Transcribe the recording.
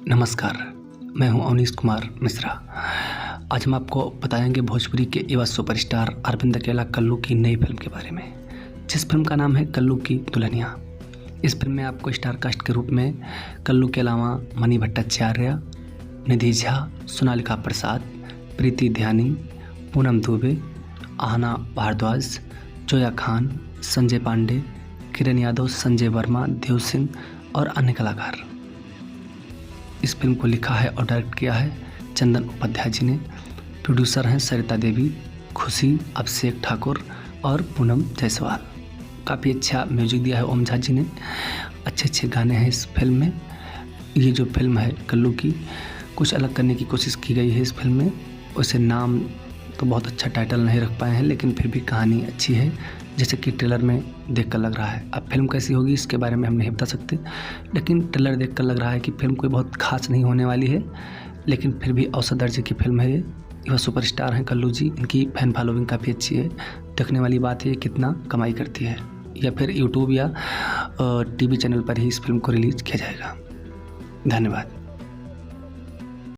नमस्कार, मैं हूं अवनीश कुमार मिश्रा। आज हम आपको बताएंगे भोजपुरी के युवा सुपरस्टार अरविंद अकेला कल्लू की नई फिल्म के बारे में, जिस फिल्म का नाम है कल्लू की दुल्हनिया। इस फिल्म में आपको स्टार कास्ट के रूप में कल्लू के अलावा मणि भट्टाचार्य, निधि झा, सोनालिका प्रसाद, प्रीति ध्यानी, पूनम दुबे, आहना भारद्वाज, जोया खान, संजय पांडे, किरण यादव, संजय वर्मा, देव सिंह और अन्य कलाकार। इस फिल्म को लिखा है और डायरेक्ट किया है चंदन उपाध्याय जी ने। प्रोड्यूसर हैं सरिता देवी, खुशी, अभिषेक ठाकुर और पूनम जायसवाल। काफ़ी अच्छा म्यूजिक दिया है ओम झा जी ने। अच्छे गाने हैं इस फिल्म में। ये जो फिल्म है कल्लू की, कुछ अलग करने की कोशिश की गई है इस फिल्म में। वैसे नाम तो बहुत अच्छा टाइटल नहीं रख पाए हैं, लेकिन फिर भी कहानी अच्छी है, जैसे कि ट्रेलर में देखकर लग रहा है। अब फिल्म कैसी होगी इसके बारे में हम नहीं बता सकते, लेकिन ट्रेलर देखकर लग रहा है कि फिल्म कोई बहुत खास नहीं होने वाली है, लेकिन फिर भी औसत दर्जे की फिल्म है ये। युवा सुपरस्टार हैं कल्लू जी, इनकी फैन फॉलोइंग काफ़ी अच्छी है। देखने वाली बात है कितना कमाई करती है, या फिर यूट्यूब या टीवी चैनल पर ही इस फिल्म को रिलीज़ किया जाएगा। धन्यवाद।